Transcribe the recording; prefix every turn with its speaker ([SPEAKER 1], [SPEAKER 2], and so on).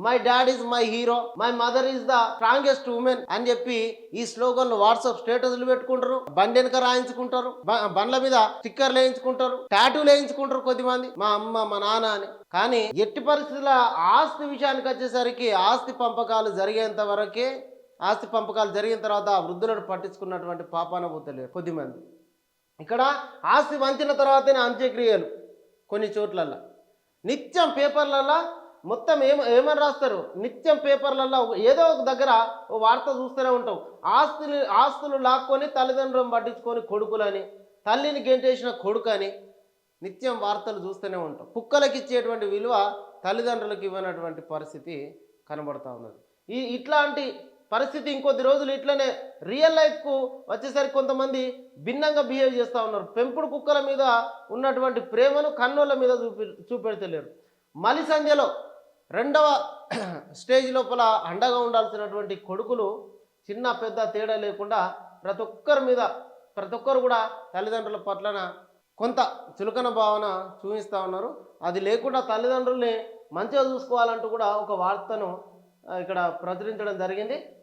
[SPEAKER 1] My dad is my hero, my mother is the strongest women అని చెప్పి ఈ స్లోగన్లు WhatsApp స్టేటస్లు పెట్టుకుంటారు, బండి వెనక రాయించుకుంటారు, బండ్ల మీద స్టిక్కర్లు వేయించుకుంటారు, టాటూలు వేయించుకుంటారు కొద్దిమంది, మా అమ్మ మా నాన్న అని. కానీ ఎట్టి పరిస్థితుల ఆస్తి విషయానికి వచ్చేసరికి ఆస్తి పంపకాలు జరిగేంత వరకే, ఆస్తి పంపకాలు జరిగిన తర్వాత వృద్ధులను పట్టించుకున్నటువంటి పాపాన పోతలేరు కొద్దిమంది. ఇక్కడ ఆస్తి వంచిన తర్వాతనే అంత్యక్రియలు కొన్ని చోట్లల్లో. నిత్యం పేపర్లలో మొత్తం ఏమని రాస్తారు, నిత్యం పేపర్లలో ఏదో ఒక దగ్గర ఓ వార్త చూస్తూనే ఉంటాం. ఆస్తులు లాక్కొని తల్లిదండ్రులను పట్టించుకొని కొడుకులని, తల్లిని గెంటేసిన కొడుకని నిత్యం వార్తలు చూస్తూనే ఉంటాం. కుక్కలకి ఇచ్చేటువంటి విలువ తల్లిదండ్రులకు ఇవ్వనటువంటి పరిస్థితి కనబడుతూ ఉన్నది. ఇట్లాంటి పరిస్థితి ఇంకొద్ది రోజులు ఇట్లనే రియల్ లైఫ్కు వచ్చేసరికి కొంతమంది భిన్నంగా బిహేవ్ చేస్తూ ఉన్నారు. పెంపుడు కుక్కల మీద ఉన్నటువంటి ప్రేమను కన్నోళ్ళ మీద చూపెడతలేరు. మలి సంధ్యలో రెండవ స్టేజ్ లోపల అండగా ఉండాల్సినటువంటి కొడుకులు చిన్న పెద్ద తేడా లేకుండా ప్రతి ఒక్కరు కూడా తల్లిదండ్రుల పట్లన కొంత చులకన భావన చూపిస్తూ ఉన్నారు. అది లేకుండా తల్లిదండ్రుల్ని మంచిగా చూసుకోవాలంటూ కూడా ఒక వార్తను ఇక్కడ ప్రచురించడం జరిగింది.